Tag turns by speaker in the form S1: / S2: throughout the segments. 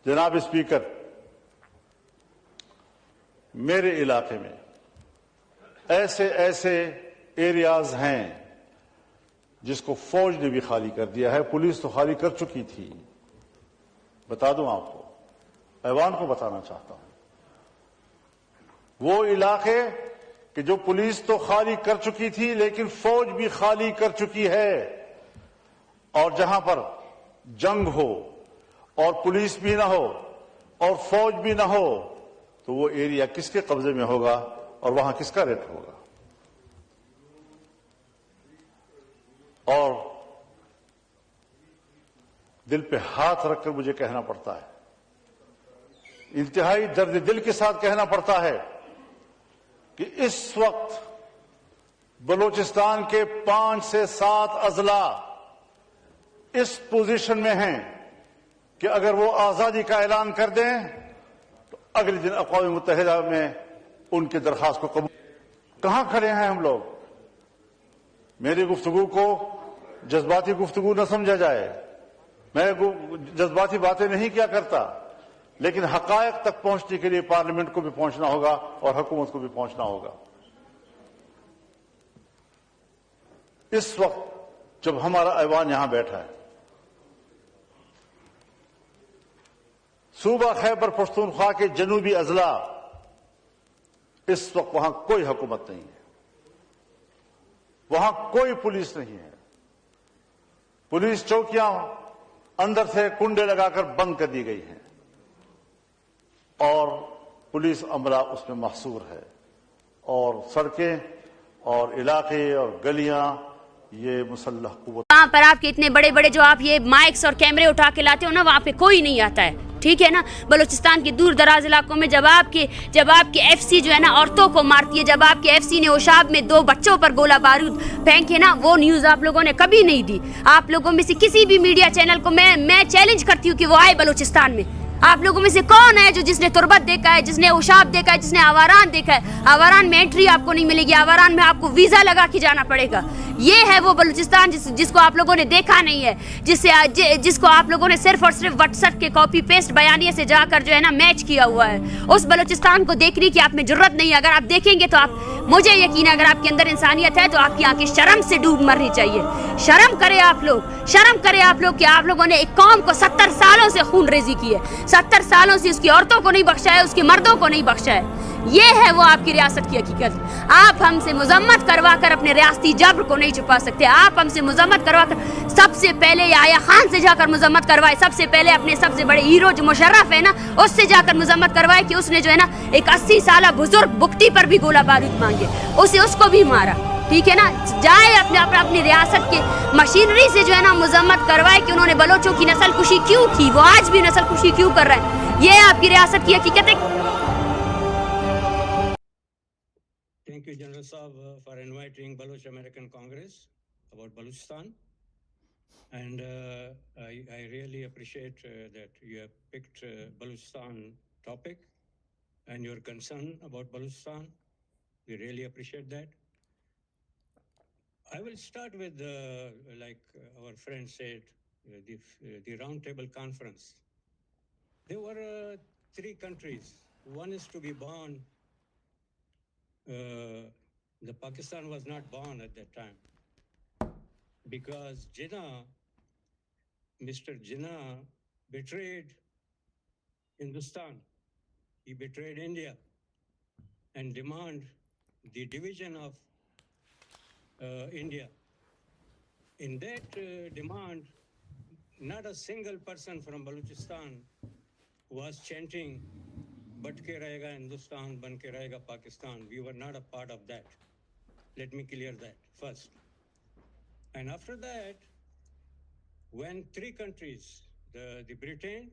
S1: جناب اسپیکر، میرے علاقے میں ایسے ایریاز ہیں جس کو فوج نے بھی خالی کر دیا ہے. پولیس تو خالی کر چکی تھی. بتا دوں آپ کو، ایوان کو بتانا چاہتا ہوں، وہ علاقے کہ جو پولیس تو خالی کر چکی تھی لیکن فوج بھی خالی کر چکی ہے، اور جہاں پر جنگ ہو اور پولیس بھی نہ ہو اور فوج بھی نہ ہو تو وہ ایریا کس کے قبضے میں ہوگا اور وہاں کس کا ریٹ ہوگا؟ اور دل پہ ہاتھ رکھ کر مجھے کہنا پڑتا ہے، انتہائی درد دل کے ساتھ کہنا پڑتا ہے کہ اس وقت بلوچستان کے 5 سے 7 اضلاع اس پوزیشن میں ہیں کہ اگر وہ آزادی کا اعلان کر دیں تو اگلے دن اقوام متحدہ میں ان کی درخواست کو قبول. کہاں کھڑے ہیں ہم لوگ؟ میری گفتگو کو جذباتی گفتگو نہ سمجھا جائے، میں جذباتی باتیں نہیں کیا کرتا، لیکن حقائق تک پہنچنے کے لیے پارلیمنٹ کو بھی پہنچنا ہوگا اور حکومت کو بھی پہنچنا ہوگا. اس وقت جب ہمارا ایوان یہاں بیٹھا ہے، صوبہ خیبر پختونخوا کے جنوبی اضلاع، اس وقت وہاں کوئی حکومت نہیں ہے، وہاں کوئی پولیس نہیں ہے. پولیس چوکیاں اندر سے کنڈے لگا کر بند کر دی گئی ہیں اور پولیس عملہ اس میں محصور ہے، اور سڑکیں اور علاقے اور گلیاں یہ مسلح قوت.
S2: وہاں پر آپ کے اتنے بڑے بڑے جو آپ یہ مائکس اور کیمرے اٹھا کے لاتے ہو نا، وہاں پہ کوئی نہیں آتا ہے، ٹھیک ہے نا. بلوچستان کے دور دراز علاقوں میں جب آپ کے ایف سی جو ہے نا عورتوں کو مارتی ہے، جب آپ کے ایف سی نے اوشاب میں 2 بچوں پر گولہ بارود پھینکے نا، وہ نیوز آپ لوگوں نے کبھی نہیں دی. آپ لوگوں میں سے کسی بھی میڈیا چینل کو میں چیلنج کرتی ہوں کہ وہ آئے بلوچستان میں. آپ لوگوں میں سے کون ہے جو جس نے تربت دیکھا ہے، جس نے اوشاب دیکھا ہے، جس نے آواران دیکھا ہے؟ آواران میں انٹری آپ کو نہیں ملے گی، آواران میں آپ کو ویزا لگا کے جانا پڑے گا. یہ ہے وہ بلوچستان جس کو آپ لوگوں نے دیکھا نہیں ہے، جس کو آپ لوگوں نے صرف اور صرف واٹس ایپ کے کاپی پیسٹ بیانیے سے جا کر جو ہے نا میچ کیا ہوا ہے. اس بلوچستان کو دیکھنے کی آپ میں جرت نہیں ہے. اگر آپ دیکھیں گے تو مجھے یقین ہے اگر آپ کے اندر انسانیت ہے تو آپ کی آنکھیں شرم سے ڈوب مرنی چاہیے. شرم کرے آپ لوگ کہ آپ لوگوں نے ایک قوم کو 70 سالوں سے خون ریزی کی ہے، 70 سالوں سے اس کی عورتوں کو نہیں بخشا ہے، اس کے مردوں کو نہیں بخشا ہے. یہ ہے وہ آپ کی ریاست کی حقیقت. آپ ہم سے مذمت کروا کر اپنے ریاستی جبر کو نہیں چھپا سکتے. آپ ہم سے مذمت کروا کر سب سے پہلے آیا خان سے جا کر مذمت کروائے، سب سے پہلے اپنے سب سے بڑے ہیرو جو مشرف ہے نا اس سے جا کر مذمت کروائے کہ اس نے جو ہے نا ایک 80 سالہ بزرگ بکتی پر بھی گولہ بارود مانگے، اس کو بھی مارا. ٹھیک ہے نا، جائے اپنی ریاست کے مشینری سے جو ہے نا مذمت کروائے کہ انہوں نے بلوچوں کی نسل کشی کیوں کی، وہ آج بھی نسل کشی کیوں کر رہے ہیں. یہ آپ کی ریاست کی حقیقت ہے.
S3: Thank you, General Saab, for inviting Baloch American Congress about Baluchistan. And I really appreciate that you have picked Baluchistan topic and your concern about Baluchistan. We really appreciate that. I will start with, like our friend said, the roundtable conference. There were 3 countries. One is to be born. The Pakistan was not born at that time because Mr. Jinnah betrayed Hindustan. He betrayed India and demanded the division of India. In that demand, not a single person from Balochistan was chanting but के रहेगा हिंदुस्तान, बन के रहेगा Pakistan. We were not a part of that. Let me clear that first. And after that, when 3 countries, the Britain,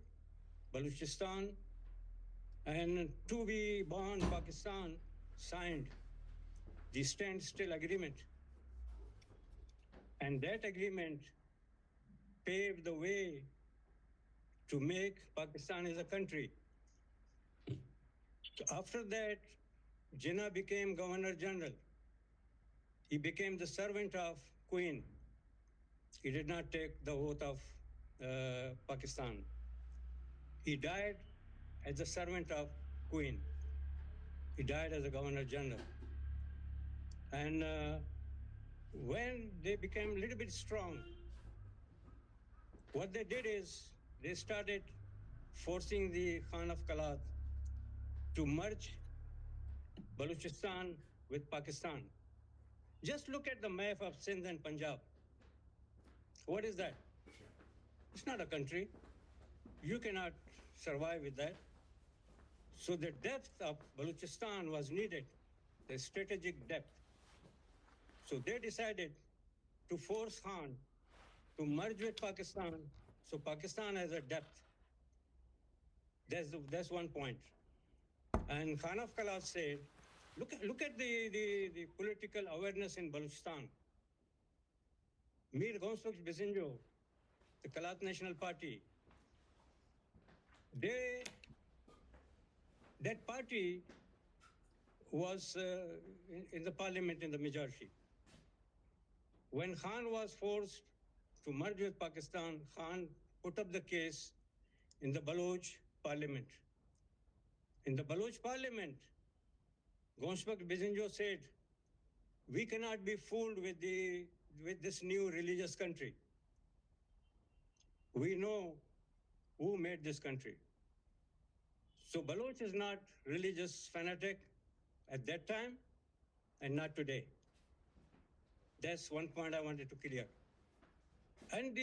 S3: Balochistan, and to be born Pakistan, signed the standstill agreement, and that agreement paved the way to make Pakistan as a country. So after that, Jinnah became Governor General. He became the servant of Queen. He did not take the oath of Pakistan. He died as a servant of Queen. He died as a Governor General. And when they became a little bit strong, what they did is they started forcing the Khan of Kalat to merge Balochistan with Pakistan. Just look at the map of Sindh and Punjab. What is that? It's not a country. You cannot survive with that. So the depth of Balochistan was needed, the strategic depth. So they decided to force Khan to merge with Pakistan, so Pakistan has a depth. That's one point. And Khan of Kalat said, look at the political awareness in Balochistan. Mir Gonsbaksh Bisinjo, the Kalat National Party, that party was in the parliament in the majority. When Khan was forced to merge with Pakistan, Khan put up the case in the Baloch parliament. In the Baloch parliament, Gonsbaksh Bisinjo said, we cannot be fooled with this new religious country. We know who made this country. So Baloch is not religious fanatic at that time and not today. That's one point I wanted to clear. And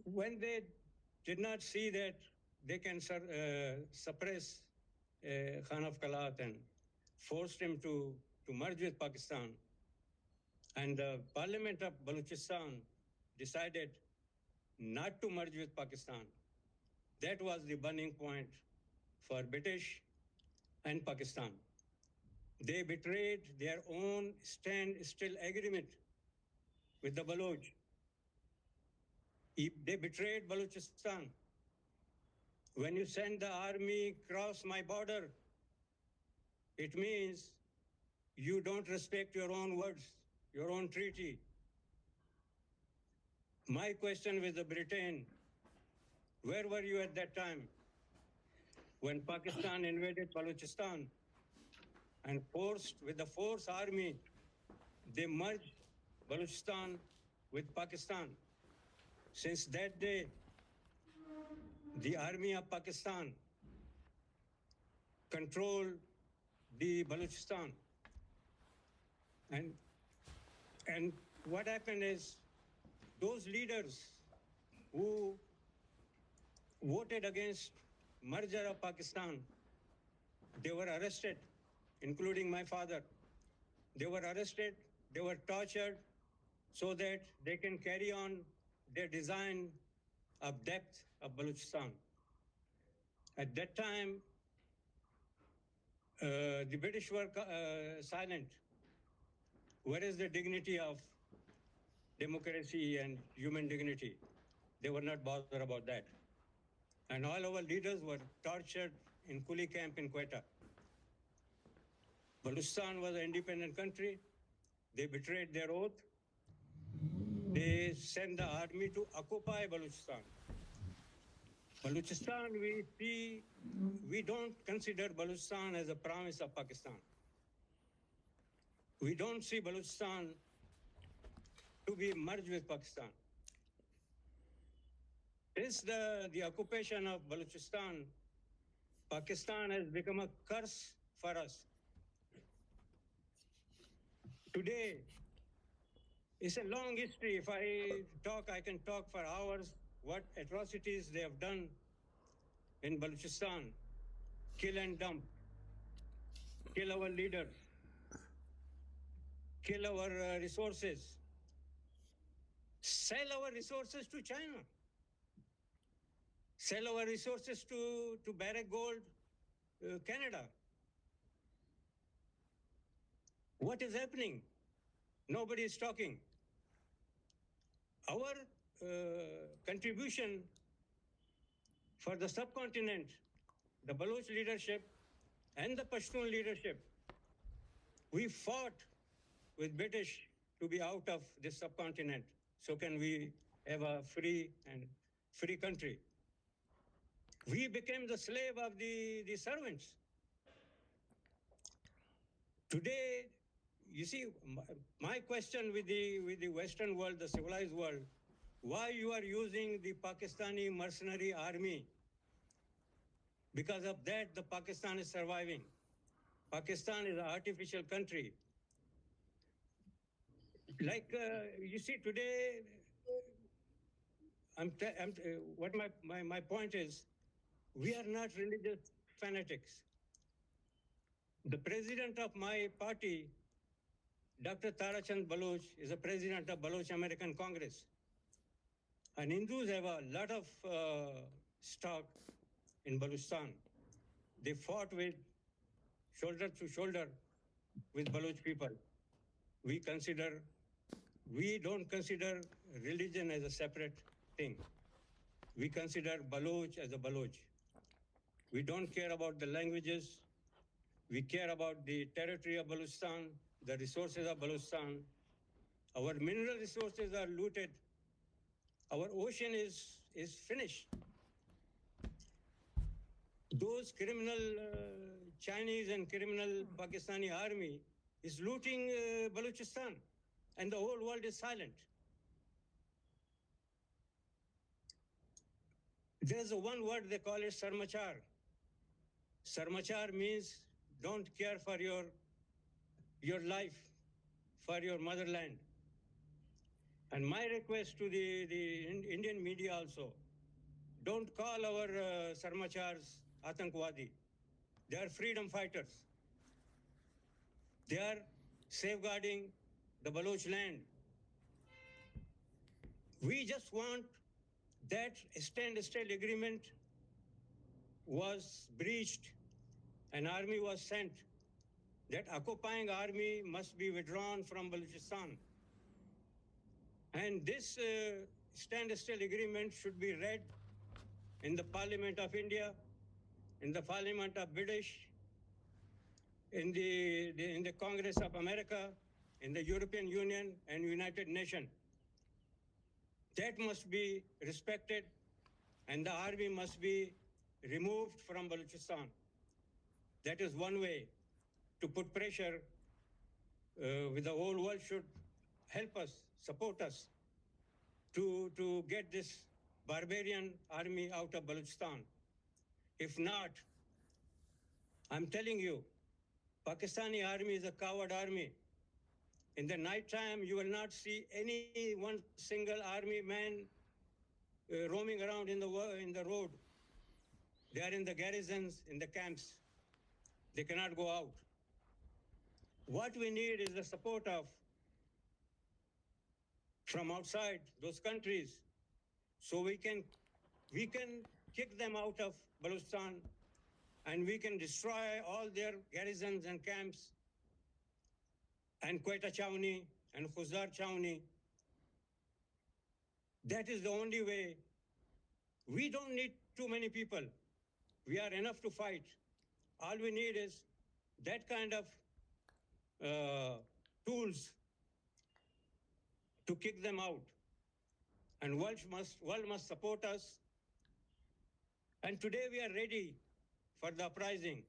S3: when they did not see that they can suppress Khan of Kalat and forced him to merge with Pakistan, and the parliament of Balochistan decided not to merge with Pakistan. That was the burning point for British and Pakistan. They betrayed their own standstill agreement with the Baloch. They betrayed Balochistan. When you send the army across my border, it means you don't respect your own words, your own treaty. My question with the Britain, where were you at that time? When Pakistan invaded Balochistan and with the force army, they merged Balochistan with Pakistan. Since that day, the army of Pakistan controlled the Balochistan. And what happened is those leaders who voted against merger of Pakistan, they were arrested, including my father. They were arrested, they were tortured so that they can carry on their design of depth of Balochistan. At that time, the British were silent. Where is the dignity of democracy and human dignity? They were not bothered about that. And all our leaders were tortured in Kuli camp in Quetta. Baluchistan was an independent country. They betrayed their oath. They sent the army to occupy Baluchistan. Baluchistan, we don't consider Baluchistan as a province of Pakistan. We don't see Baluchistan to be merged with Pakistan. Since the occupation of Baluchistan, Pakistan has become a curse for us. Today, it's a long history. If I talk, I can talk for hours what atrocities they have done in Baluchistan. Kill and dump, kill our leaders, kill our resources, sell our resources to China, sell our resources to Barrick Gold, Canada. What is happening? Nobody is talking. Our contribution for the subcontinent, the Baloch leadership and the Pashtun leadership, we fought with British to be out of this subcontinent. So can we have a free country? We became the slave of the servants. Today, you see, my question with the Western world, the civilized world, why you are using the Pakistani mercenary army? Because of that, the Pakistan is surviving. Pakistan is an artificial country. Like you see today, what my point is, we are not religious fanatics. The president of my party, Dr. Tarachand Baloch, is a president of Baloch American Congress. And Hindus have a lot of stock in Baluchistan. They fought with shoulder to shoulder with Baloch people. We don't consider religion as a separate thing. We consider Baloch as a Baloch. We don't care about the languages. We care about the territory of Baluchistan, the resources of Baluchistan. Our mineral resources are looted. Our ocean is finished. Those criminal Chinese and criminal Pakistani army is looting Baluchistan, and the whole world is silent. There's one word they call it sarmachar. Sarmachar means don't care for your life, for your motherland. And my request to the Indian media also, don't call our sarmachars Atankwadi. They are freedom fighters. They are safeguarding the Baloch land. We just want that standstill agreement was breached, an army was sent. That occupying army must be withdrawn from Balochistan. And this standstill agreement should be read in the Parliament of India, in the Parliament of British, in the Congress of America, in the European Union and United Nations. That must be respected, and the army must be removed from Balochistan. That is one way to put pressure. With the whole world should help us, support us to get this barbarian army out of Balochistan. If not, I'm telling you, Pakistani army is a coward army. In the night time, you will not see any one single army man roaming around in the road. They are in the garrisons, in the camps. They cannot go out. What we need is the support from outside those countries, so we can kick them out of Balochistan, and we can destroy all their garrisons and camps, and Quetta Chawni and Khuzar Chawni. That is the only way. We don't need too many people. We are enough to fight. All we need is that kind of tools to kick them out. And world must support us. And today we are ready for the uprising.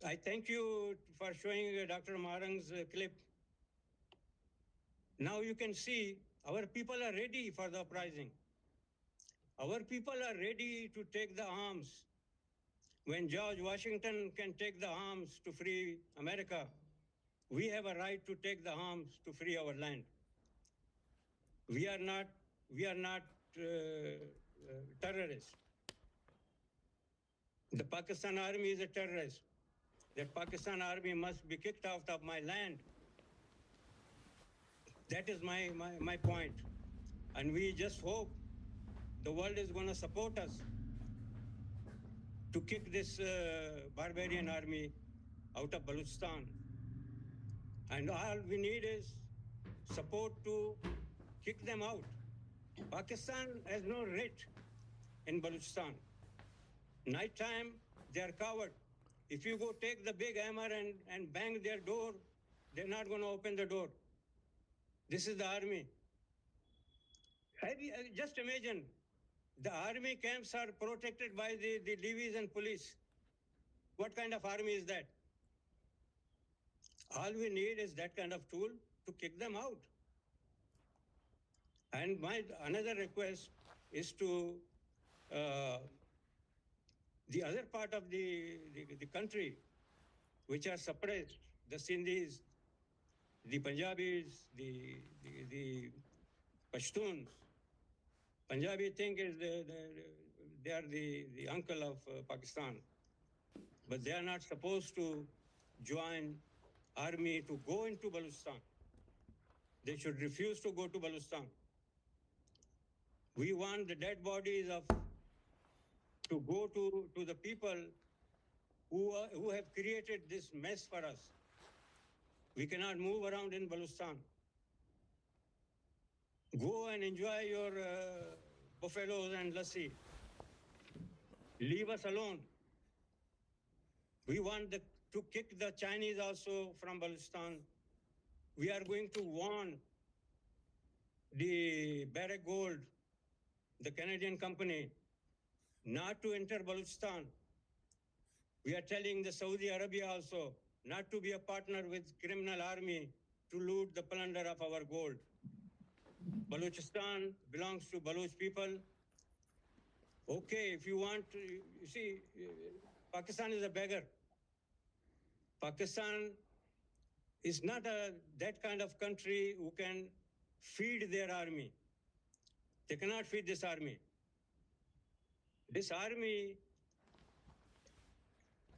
S3: I thank you for showing Dr. Marang's clip. Now you can see our people are ready for the uprising. Our people are ready to take the arms. When George Washington can take the arms to free America, we have a right to take the arms to free our land. We are not terrorists. The Pakistan army is a terrorist. The Pakistan army must be kicked out of my land. That is my point. And we just hope the world is going to support us to kick this barbarian army out of Balochistan. And all we need is support to kick them out. Pakistan has no right in Balochistan. Nighttime, they are coward. If you go take the big hammer and bang their door, they're not going to open the door. This is the army. Just imagine, The army camps are protected by the levies and police. What kind of army is that? All we need is that kind of tool to kick them out. And my another request is to the other part of the country, which are suppressed, the Sindhis, the Punjabis, the Pashtuns. Punjabi think is they are the uncle of Pakistan, but they are not supposed to join army to go into Baluchistan. They should refuse to go to Baluchistan. We want the dead bodies to go to the people who have created this mess for us. We cannot move around in Baluchistan. Go and enjoy your buffaloes and lassi. Leave us alone. We want to kick the Chinese also from Balochistan. We are going to warn the Barrick Gold, the Canadian company, not to enter Balochistan. We are telling the Saudi Arabia also not to be a partner with criminal army to loot the plunder of our gold. Balochistan belongs to Baloch people. Okay, if you want to, you see, Pakistan is a beggar. Pakistan is not that kind of country who can feed their army. They cannot feed this army. This army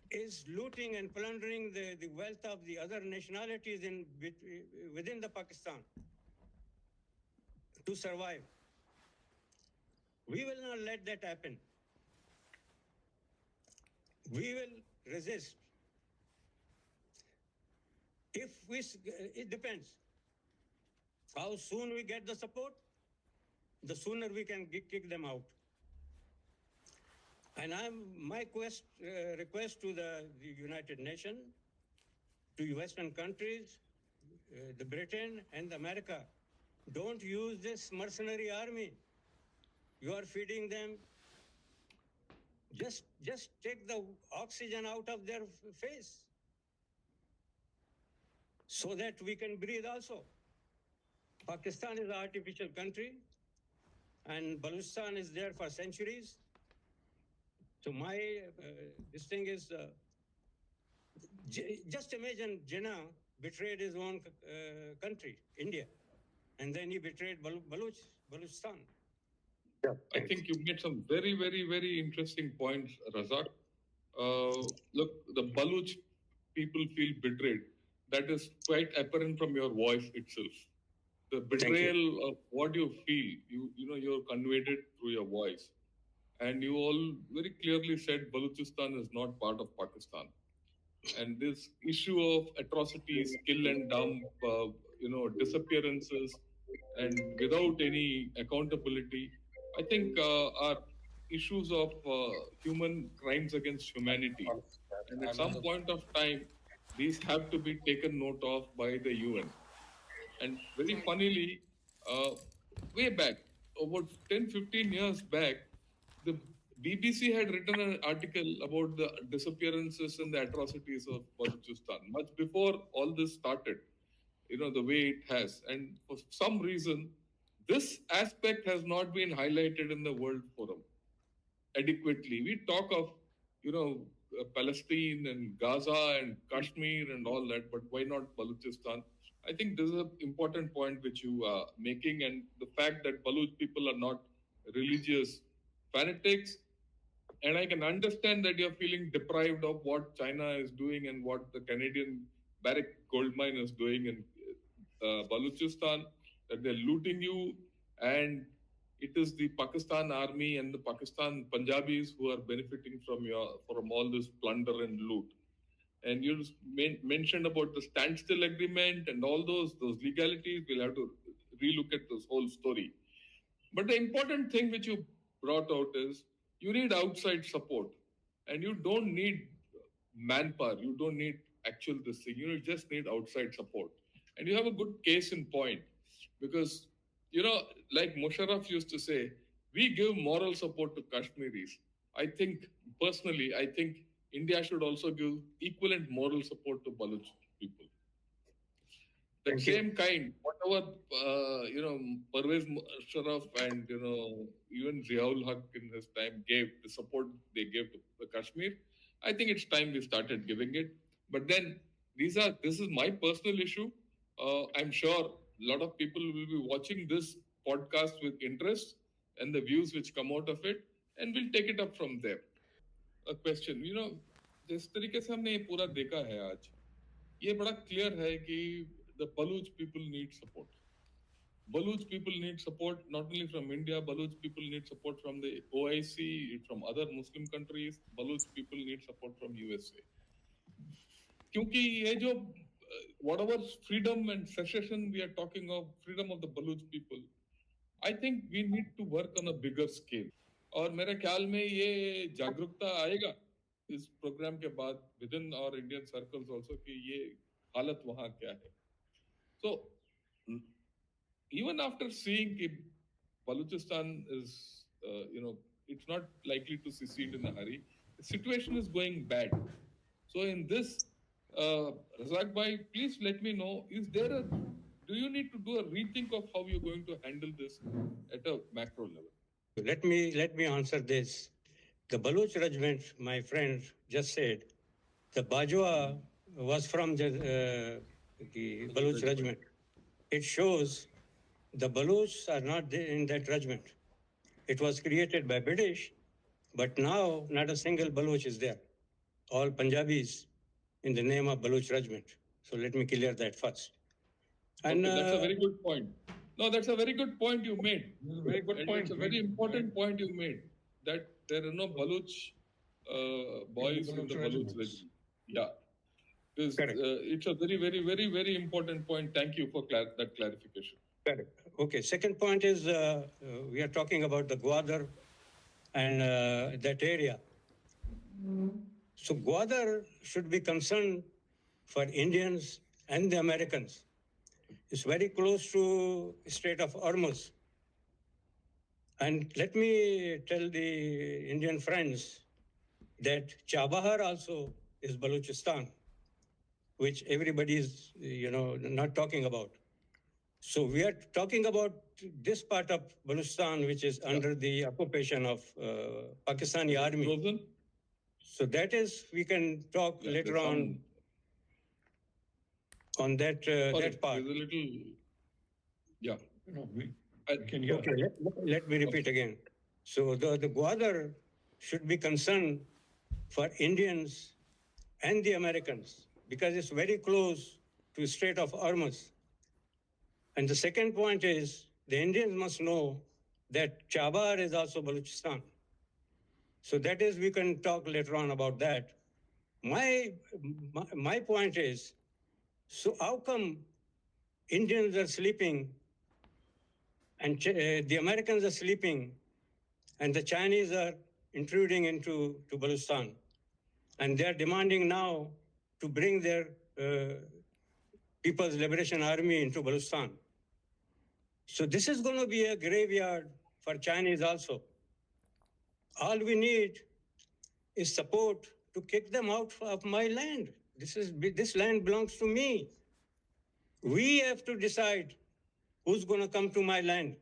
S3: is looting and plundering the wealth of the other nationalities within the Pakistan to survive. We will not let that happen. We will resist. It depends. How soon we get the support, the sooner we can kick them out. And my request to the United Nations, to Western countries, the Britain and America, don't use this mercenary army. You are feeding them. Just take the oxygen out of their face so that we can breathe also. Pakistan is an artificial country and Baluchistan is there for centuries. So this thing is, just imagine Jinnah betrayed his own country, India, and then he betrayed Baluchistan.
S4: Yeah, I think you made some very, very, very interesting points, Razaq. Look, the Baloch people feel betrayed. That is quite apparent from your voice itself. The betrayal of what you feel, you're conveyed it through your voice. And you all very clearly said Balochistan is not part of Pakistan. And this issue of atrocities, kill and dump, disappearances, and without any accountability, I think are issues of human crimes against humanity. And at some point of time, these have to be taken note of by the UN. And very funnily, way back, about 10-15 years back, the BBC had written an article about the disappearances and the atrocities of Balochistan, much before all this started, the way it has. And for some reason, this aspect has not been highlighted in the World Forum adequately. We talk of, Palestine and Gaza and Kashmir and all that, but why not Balochistan? I think this is an important point which you are making, and the fact that Baloch people are not religious fanatics, and I can understand that you're feeling deprived of what China is doing and what the Canadian Barrick gold mine is doing in Balochistan, that they're looting you, and it is the Pakistan army and the Pakistan Punjabis who are benefiting from all this plunder and loot. And you mentioned about the standstill agreement and all those legalities. We'll have to relook at this whole story. But the important thing which you brought out is you need outside support, and you don't need manpower. You don't need actual this thing. You just need outside support. And you have a good case in point, because, like Musharraf used to say, we give moral support to Kashmiris. I think, personally, I think India should also give equivalent moral support to Baluch people. That same kind, whatever, Parvez Sharaf and, even Ziaul Haq in his time gave, the support they gave to the Kashmir, I think it's time we started giving it. But then, this is my personal issue. I'm sure a lot of people will be watching this podcast with interest and the views which come out of it, and we'll take it up from there. A question, जिस तरीके से हमने ये पूरा देखा है आज, ये बड़ा क्लियर है कि the Baluch people need support. Baluch people need support not only from India, Baluch people need support from the OIC, from other Muslim countries, Baluch people need support from USA. क्योंकि ये जो whatever freedom and secession we are talking of, freedom of the Baluch people, I think we need to work on a bigger scale. और मेरे ख्याल में ये जागरूकता आएगा इस प्रोग्राम के बाद within our Indian circles also कि ये हालत वहाँ क्या है. So even after seeing that Baluchistan is, it's not likely to secede in a hurry, the situation is going bad. So in this, Razaq bhai, please let me know, do you need to do a rethink of how you're going to handle this at a macro level?
S3: Let me answer this. The Baloch regiment, my friend just said, the Bajwa was from the Baloch regiment. It shows the Balochs are not in that regiment. It was created by British, but now not a single Baloch is there. All Punjabis in the name of Baloch regiment. So let me clear that first. And
S4: okay, that's a very good point. No, that's a very good point you made. Very good point. It's a very important point you made, that there are no Baloch boys in the Baloch regiment. Yeah. It's a very, very, very, very important point. Thank you for that clarification.
S3: Correct. Okay. Second point is we are talking about the Gwadar and that area. So Gwadar should be concerned for Indians and the Americans. It's very close to Strait of Hormuz. And let me tell the Indian friends that Chabahar also is Balochistan, which everybody is, not talking about. So we are talking about this part of Baluchistan, which is under the occupation of Pakistani army. So that is, we can talk later on that that part.
S4: There's a little, yeah.
S3: Okay, let me repeat again. So the Gwadar should be concerned for Indians and the Americans, because it's very close to Strait of Hormuz. And the second point is, the Indians must know that Chabar is also Balochistan. So that is, we can talk later on about that. My point is, so how come Indians are sleeping and the Americans are sleeping and the Chinese are intruding into Balochistan? And they are demanding now to bring their People's Liberation Army into Balochistan. So this is going to be a graveyard for Chinese also. All we need is support to kick them out of my land. This land belongs to me. We have to decide who's going to come to my land.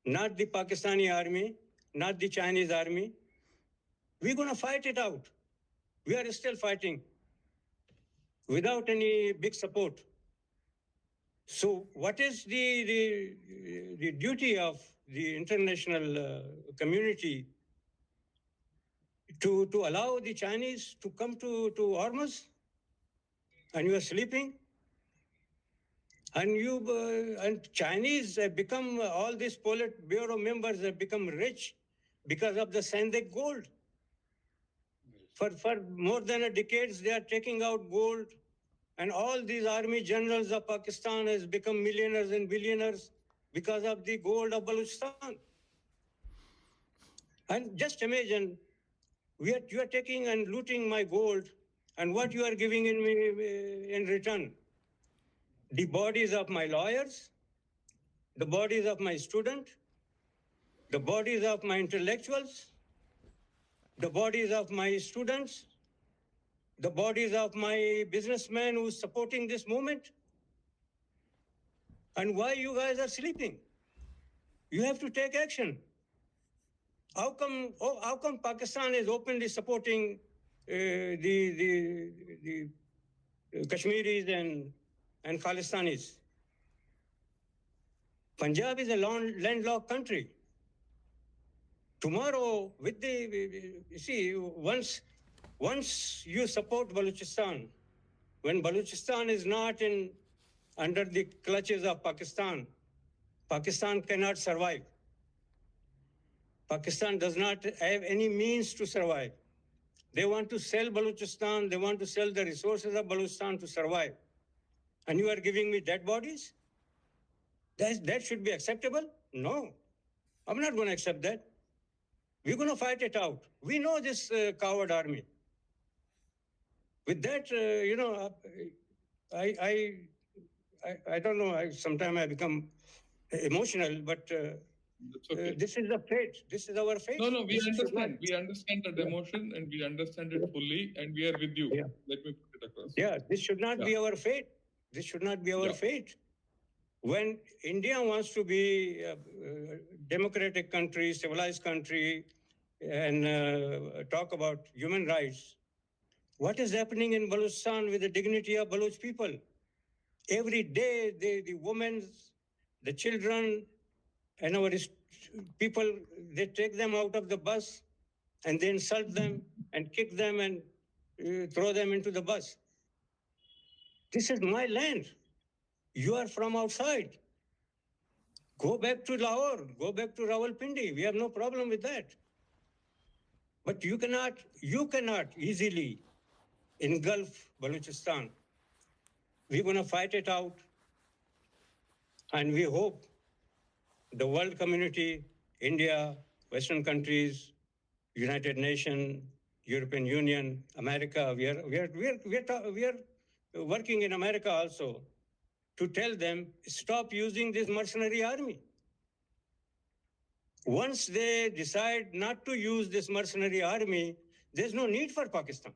S3: Not the Pakistani army, not the Chinese army. We're going to fight it out. We are still fighting without any big support. So what is the duty of the international community to allow the Chinese to come to Hormuz? And you are sleeping? And Chinese have become, all these Politburo members have become rich because of the Sandek gold. For more than a decade, they are taking out gold, and all these army generals of Pakistan has become millionaires and billionaires because of the gold of Balochistan. And just imagine, you are taking and looting my gold, and what you are giving in return? The bodies of my lawyers, the bodies of my students, the bodies of my intellectuals, the bodies of my students, the bodies of my businessmen who are supporting this movement. And why you guys are sleeping? You have to take action. How come Pakistan is openly supporting the Kashmiris and Khalistanis? Punjab is a landlocked country. Tomorrow, with you see, once you support Balochistan, when Balochistan is not under the clutches of Pakistan, Pakistan cannot survive. Pakistan does not have any means to survive. They want to sell Balochistan, they want to sell the resources of Balochistan to survive. And you are giving me dead bodies? That should be acceptable? No, I'm not going to accept that. We're going to fight it out. We know this coward army. With that, I don't know, sometimes I become emotional, but
S4: okay.
S3: This is the fate. This is our fate.
S4: No, we understand. We understand that emotion and we understand it fully and we are with you.
S3: Yeah.
S4: Let me put it across.
S3: Yeah, this should not be our fate. This should not be our fate. When India wants to be a democratic country, civilized country, and talk about human rights, what is happening in Balochistan with the dignity of Baloch people? Every day, the women, the children, and our people, they take them out of the bus and they insult them and kick them and throw them into the bus. This is my land. You are from outside. Go back to Lahore, go back to Rawalpindi. We have no problem with that. But you cannot easily engulf Balochistan. We're going to fight it out. And we hope the world community, India, Western countries, United Nations, European Union, America, we are working in America also to tell them, stop using this mercenary army. Once they decide not to use this mercenary army, there's no need for Pakistan.